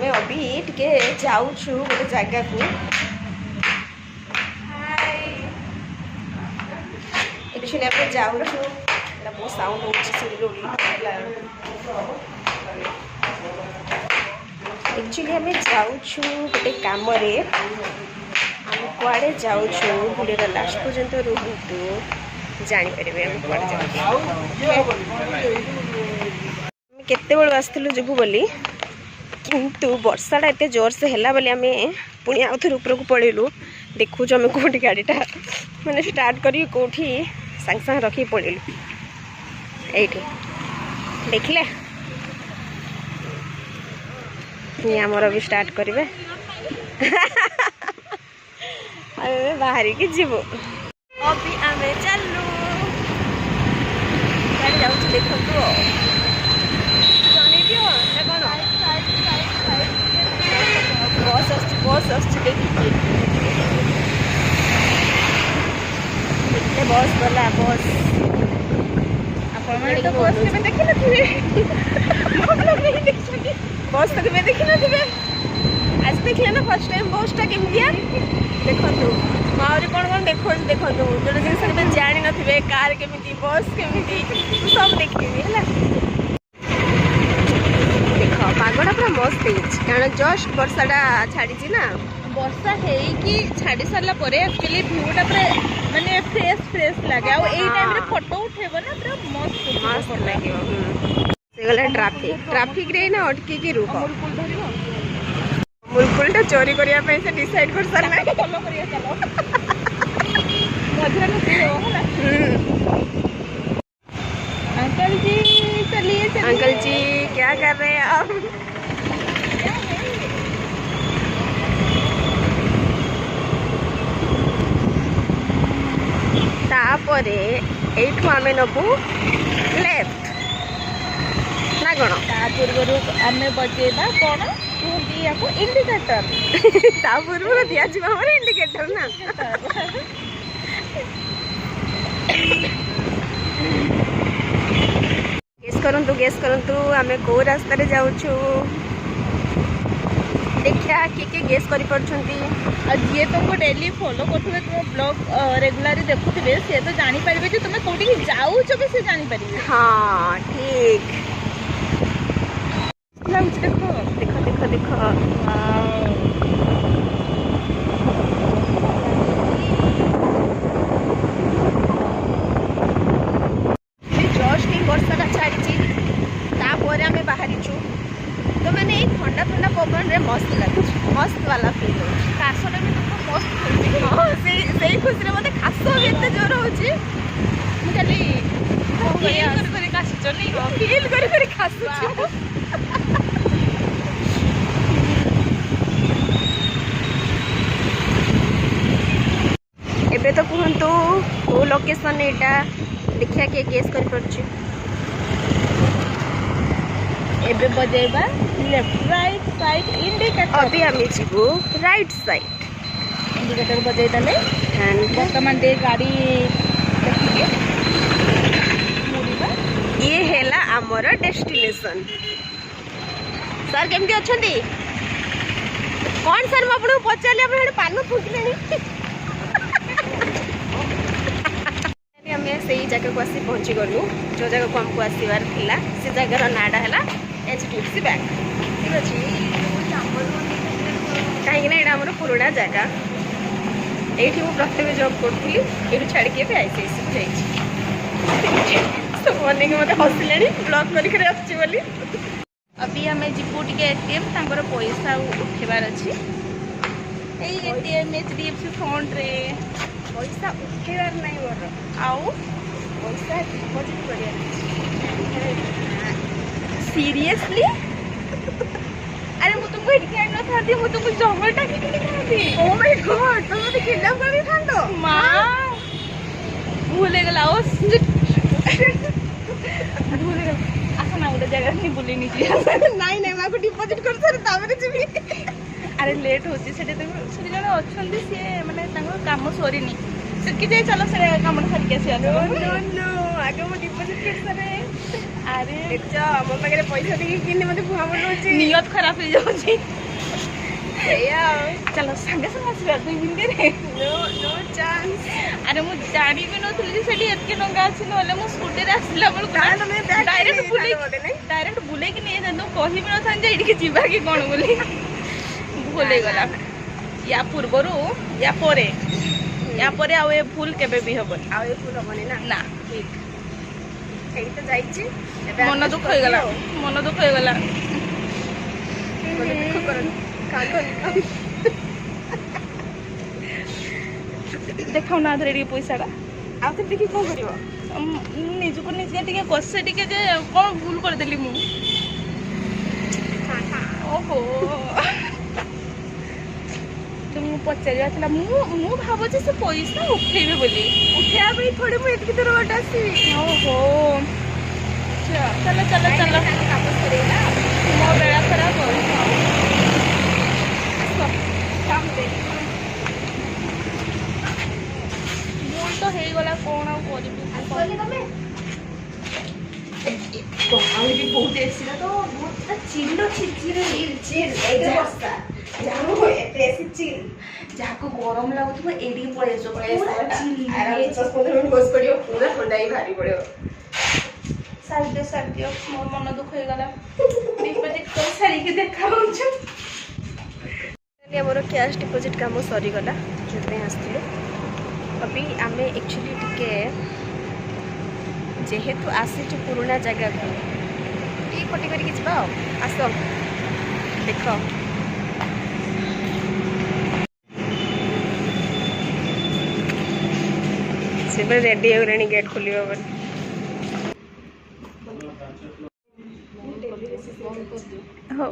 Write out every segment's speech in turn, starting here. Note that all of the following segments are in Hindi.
आमे अभी टिके जाऊछु गोटे जगह को एक्चुअली आमे जाऊछु एटा बहुत साउंड होछि सिरिलो एक्चुअली आमे जाऊछु गोटे काम रे आमे कुआडे जाऊछु वीडियो लास्ट पर्यंत रहतु जानि परिबे हम कुआडे जाऊछु केते बेल आसथिलु जबु बोली किंतु वर्षाटा एत जोर से है बोली आम पुणी आउ थे ऊपर को पड़ेलु देखु आम कौटी गाड़ीटा मैंने स्टार्ट करी कौटी सांग सांग रखी पड़ेलु ये देखले आमर भी स्टार्ट करेंगे बाहर की जीवु अभी आम चलू गाड़ी जाऊँ देखु बस देखिए बस गला बस तो बस के देखी नथिबे बस तो के देखी नथिबे आज देखले ना फर्स्ट टाइम बसटा केमिया देखंतु माउरी कौन देखंतु जो जिनस के जानि नथिबे कार केमिति बस केमिति सब देखिबे हैला पागड़ा पूरा मस्त कारण जस्ट वर्षाटा छाड़ी ना वर्षा कि छाड़ी सारा एक्चुअली भ्यूटा पूरा माने फ्रेश फ्रेश लगे आ टाइम रे फोटो उठेब ना पूरा मस्त लगे से गला ट्रैफिक रे ना अटकी की रुक मुलकुलटा चोरी करिया पे से डिसाइड कर सर ना फॉलो करिया चलो मधुरा में हो होला अंकल जी चलिए अंकल जी क्या कर रहे हैं आप तापरे एठू आमे नबू लेफ्ट ना कौन ता पूर्व आमे बजेबा कौन कहती आपको इंडिकेटर ता पूर्व दिया जीवा हमर इंडिकेटर ना गेस करंतु आमे को रास्ता रे जाउछु देखिया के गेस करि परछंती आ जे तुमको डेली फॉलो करथुबे तुम ब्लॉग रेगुलरली देखुथिबे से तो जानि परिबे जे तुमे कोठी जाउछु बे से जानि परिबे हां ठीक लाउच देखो देखो देखो देखो तो मैंने एक ठंडा ठंडा पवन रे मस्त लगे मस्त वाला फील हो काशटा भी तुमको मस्त हाँ से खुशी रे मते खास भी एते जोर होची मु खाली फील कर खास चली फील कर खास एबे तो कहंतु को लोकेशन एटा देखिया के गेस कर परछु एबे बजेबा लेफ्ट राइट साइड इंडिकेटर अभी आम जीवु राइट साइड इंडिकेटर बजे देले एंड वर्तमान दे गाड़ी देखिए मुड़ीबा ये हैला हमर डेस्टिनेशन सर केमती अछंती कौन सर म आपन पचाले आपण पानो फुकलेनी से जगह को आसी पहुँची गलु जो जगह को हमको आसबार थिला से जगह नाटा है HDFC बैंक ठीक अच्छे कहीं यहाँ आम पुराणा जगह ये प्रथम जॉब करी ये छाड़ी भी ICIC सब मन मत हसिले ब्लॉक कर अभी आम जीवु टे ATM तर पैसा उठेबार अच्छी ATM HDFC फ्रंट रे पैसा उठेबार नहीं मोर आउ पैसा डिपोजिट कर सीरियसली अरे मु तुमको इटके आन न था मु तुमको जंगल टाकी के खाती ओ माय गॉड तुम मते किडनैप कर थांतो मां भूले गेला ओ भूले गेला आसा ना उडे जगह नहीं बुली नहीं जी नहीं नहीं माको डिपोजिट कर सर तावरे जीवी अरे लेट होची सेटे तो से जने अछंदी से माने तांको काम सरीनी से कि जाय चलो से काम सारी के से नो नो आगे मु डिपोजिट कर सरे अरे देख मो पाखे पैसा देखिए कि मत भुआ बनाऊँ नियत खराब हो जाऊँगी चलो सागे सागे आसवा 2 मिनिट नो नो चांस अरे मु जानी भी नथली सेठी एतके टंका अछि नले मु स्कूटी रे आसला बळ डायरेक्ट बुले कि नहीं जानो कहि भी नथान जे इडकी जीवा कि कोन बोली भूले गला या पूर्वरु या परे आ ए भूल केबे भी हबन आ ए भूल हबनी ना ना ठीक एई तो जाईची मन दुख हो गला दुख करन कांदन देखाउ ना धरे पैसा आ तो देखि कोन करिवो निजुको निजे टिके कसे टिके जे कोन भूल कर देली मु ओहो तुम पचारिया था मु भाव से पैसा उठेबे बोली उठिया भी थोड़ी मु एतकी दूर बट आसी ओहो चलो चलो चलो काम करेला मो बेड़ा खराब हो काम दे भूल तो हे गला कोन आ करबी आसले तमे आउ भी बहुत एसिला तो बहुत चिल्लो चिल एगे बस्ता जानो एसी चिल जाको गरम लागुथबो एडी पळे जो आराम से 10-15 मिनिट बस पड़ियो पूरा ठंडा ही भारी पड़ियो साल दियो मोर मन दुख हो गला डिपोजिट कर सारी के देखा होछ हमर कैश डिपोजिट काम सरी गला जते आस्तिलो अभी आमे एक्चुअली टिके जेहेतु आसी पुराना जगह को टी कटी करी किछ पाओ आसो देखो सिबे रेडी हो रेनी गेट खोलियो बन हो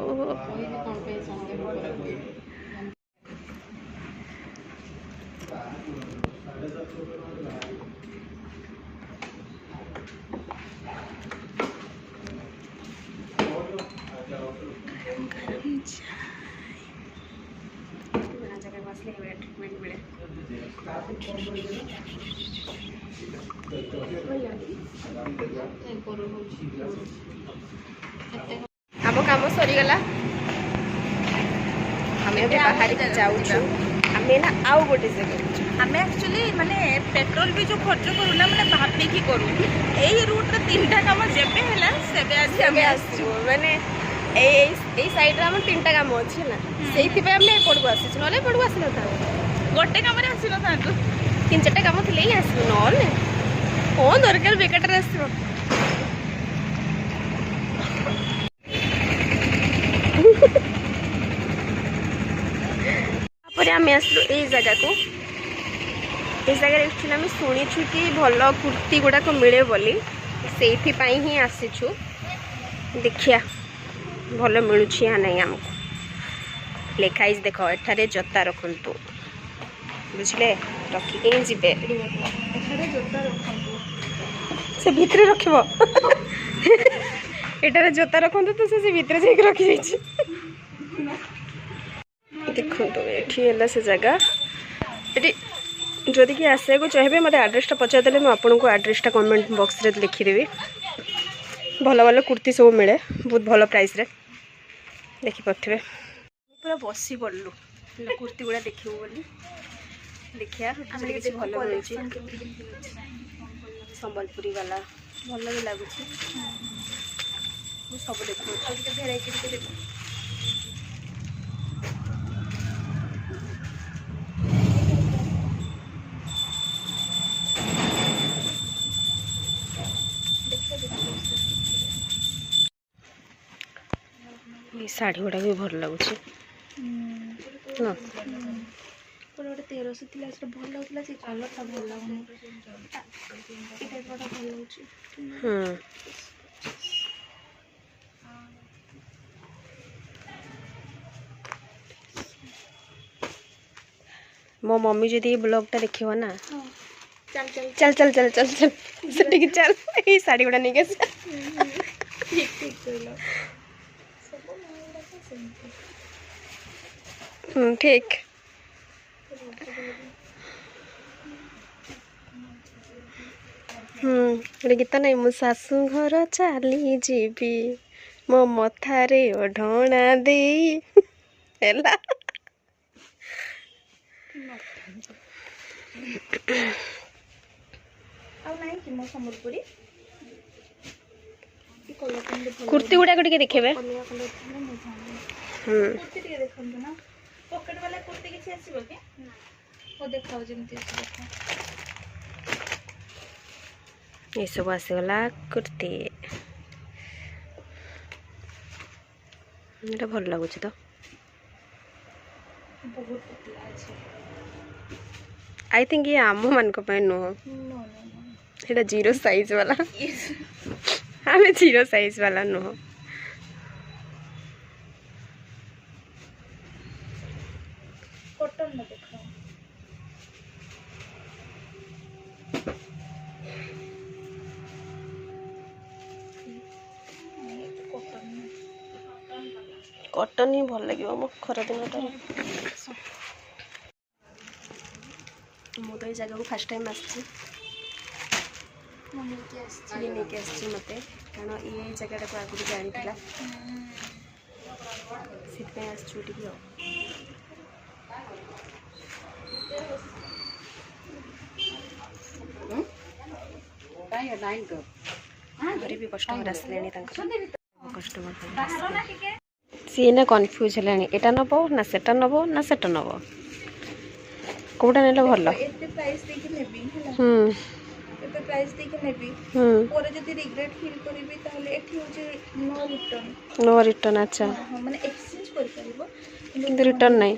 ट्रीटमेंट मिले आम काम सरीगला आम बाहर जाऊँ आम ना आउ गोटे जगह आम एक्चुअली माने पेट्रोल भी जो खर्च करू ना माने भाबिकी करू एई रूट रे 3टा काम जेबे हैला सेबे आज हम आसु माने एई साइड रे हम 3टा काम अछि ना सेइथि पे हम एपड़ को आसी नले एपड़ को आसी न था गोटे काम रे आसी न था तू 3-4टा काम थिले ही आसु नले कोन दरकार बेकार रे आसु पर आम आसलु ए जगह को इस जगह एक्चुअली आम शुणीचु कि भल कुर्ती गुड़ाक मिले बोली से ही आसीचु देखिया भल मिलूँ या नहीं आमको लिखाई देख एठारे जोता रखु बुझले रखिक ही जी से भितर रखब एठारे जोता रखु तो से भितर जाइए रखी देखो ये से जगह ये जदि कि आसे को चाहिए मत आड्रेसटा पचारदे मुझे आपको आड्रेसटा कमेंट बॉक्स रे लिखिदेवी भल भल कुर्ती सब मिले बहुत भल प्राइस रे देखिपे पूरा बस पड़लु कुर्ती गुड़ा देखू बोली देखिया भल मिलूँ संबलपुरी वाला भल भी लगुच सब देखो भेराइटी देख शाढ़ी गुड़ा भी भल लगुच गोटे 1300 थी भल लगुला से कलर भल लगुनि भल लगुच मो मम्मी जदि ब्लॉगटा देखियो ना चल चल चल चल चल चल चल चल ये साड़ी गुड़ा नहीं ठीक ठीक ଗୋଟେ ଗୀତ ନାହିଁ ମୁଁ ଶାଶୁ ଘର ଚାଲି ଯିବି ମୋ ମଥାରେ ଓଢ଼ଣା ଦେଇ ହେଲା। କୁର୍ତ୍ତୀ ଗୁଡ଼ାକ ଟିକେ ଦେଖେଇବେ। ପକେଟ ବାଲା କୁର୍ତ୍ତୀ କିଛି ଆସିବ କି? ହଉ ଦେଖାଉ ଯେମିତି ଅଛି ଦେଖ। ଏସବୁ ଆସିଗଲା କୁର୍ତ୍ତୀ। ଏଇଟା ଭଲ ଲାଗୁଛି ତ। ବହୁତ ପତଲା ଅଛି। ଆଇ ଥିଙ୍କ ଇଏ ଆମ ମାନଙ୍କ ପାଇଁ ନୁହଁ, ଏଇଟା ଜିରୋ ସାଇଜ ବାଲା। ଆମେ ଜିରୋ ସାଇଜ ବାଲା ନୁହଁ। କଟନ ଦେଖାଅ। କଟନ ହିଁ ଭଲ ଲାଗିବ ମୋ ଖରା ଦିନଟାରେ। ମୁଁ ତ ଏଇ ଜାଗାକୁ ଫାର୍ଷ୍ଟ ଟାଇମ୍ ଆସିଛି। ଇଏ ନେଇକି ଆସିଛି ମୋତେ, କାରଣ ଇଏ ଏଇ ଜାଗାଟାକୁ ଆଗରୁ ଜାଣିଥିଲା, ସେଥିପାଇଁ ଆସିଛୁ ଟିକେ ଆଉ। ଘରେ ବି କଷ୍ଟମର ଆସିଲେଣି, ତାଙ୍କର କଷ୍ଟମର ସିଏ ନା କନଫ୍ୟୁଜ ହେଲାଣି, ଏଇଟା ନେବ ନା ସେଟା ନେବ ନା ସେଟା ନେବ, କୋଉଟା ନେଲେ ଭଲ। ଏତେ ପ୍ରାଇସ୍ ଦେଇକି ନେବି ହେଲା, ହୁଁ ଏତେ ପ୍ରାଇସ୍ ଦେଇକି ନେବି, ହୁଁ ପରେ ଯଦି ରିଗ୍ରେଟ୍ ଫିଲ୍ କରିବି ତାହେଲେ ଏଠି ହେଉଛି ନୋ ରିଟର୍ନ। No return. अच्छा, ହଁ ମାନେ ଏକ୍ସଚେଞ୍ଜ କରିପାରିବ କିନ୍ତୁ ରିଟର୍ନ ନାହିଁ।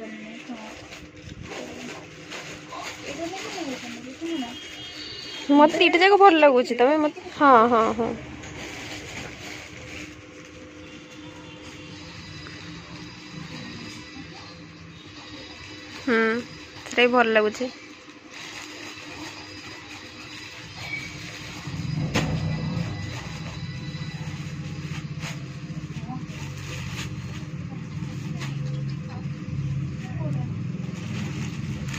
ମତେ ଦିଟା ଯାକ ଭଲ ଲାଗୁଛି, ତମେ ମତେ ହଁ ହଁ ହଁ ସେଟା ବି ଭଲ ଲାଗୁଛି।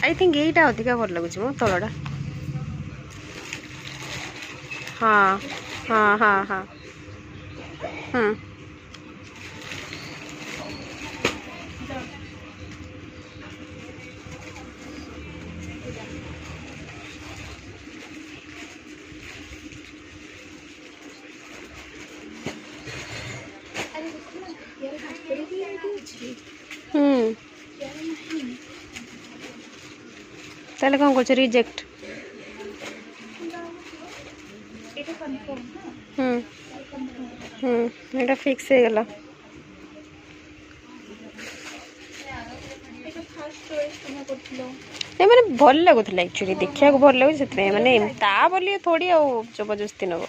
आई थिंक यहीटा अधिका भल लगुच मो तलटा। हाँ हाँ हाँ हाँ ताले कौन कर रिजेक्ट। एटा फिक्स हो गला। ए माने भल लगुला एक्चुअली देखिया को भल लगु से माने ता बोली थोड़ी आ जबरदस्ती नब।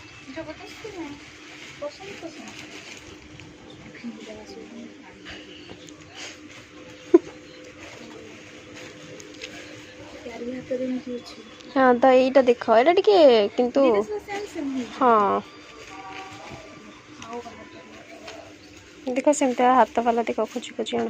हाँ तो यहीटा देख एटा टिके किंतु हाँ देख सेमती हाथ वाला देख खोजी खोजी आण।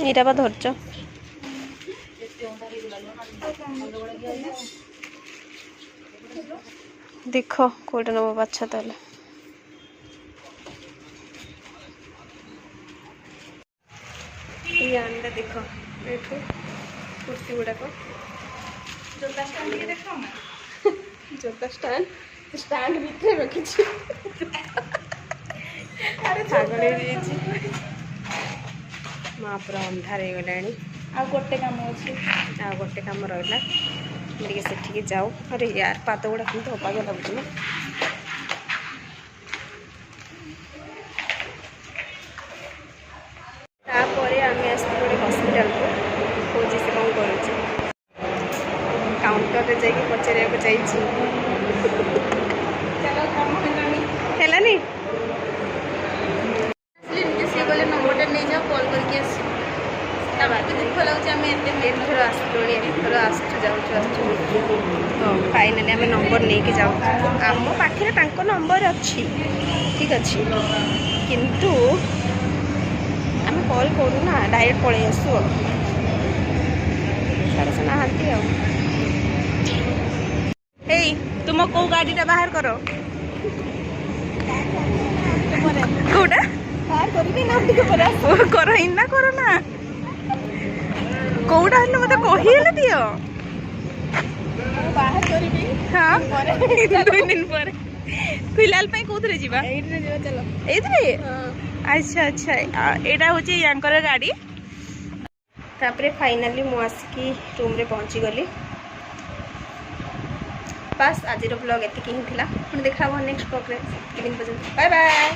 एटा बा धरच देख कोटा नब बाछा ताले। ये देख कुर्ती गुड़ाक जोता स्टैंड जोता स्टैंड भितर रखी माँ पूरा अंधार हो गला। आ गोटे काम अच्छे आ गोटे कम रहा से जाऊ। अरे यार पाद गुड़ा कितने अबाग लगुच ना। तापर आम आस हस्पिटाल को खोजी से कौन कर काउंटर रे जाइए पचार चाहिए। एथर आसलुणी एथर आसचु तो फाइनाली आम नंबर नहीं जाऊँ आम पाखे नंबर अच्छी ठीक अच्छे किंतु आम कॉल करूँ ना डायरेक्ट पलि आसू साढ़े से नहांती हे तुम कौ गाड़ीटा बाहर कर कौटा कर इना कर ना कौटा हेल्ले मत कहीले दियो बाहर करी हाँ 2 दिन पर फिलहाल कौन जीवा चलो ये अच्छा अच्छा यहाँ हूँ यांकर गाड़ी तापरे फाइनाली मु आसिकी रूम रे पहुँची गली बस आज ब्लॉग एतिक ही था पुणी देखा नेक्स्ट ब्लॉग रे बाय बाय।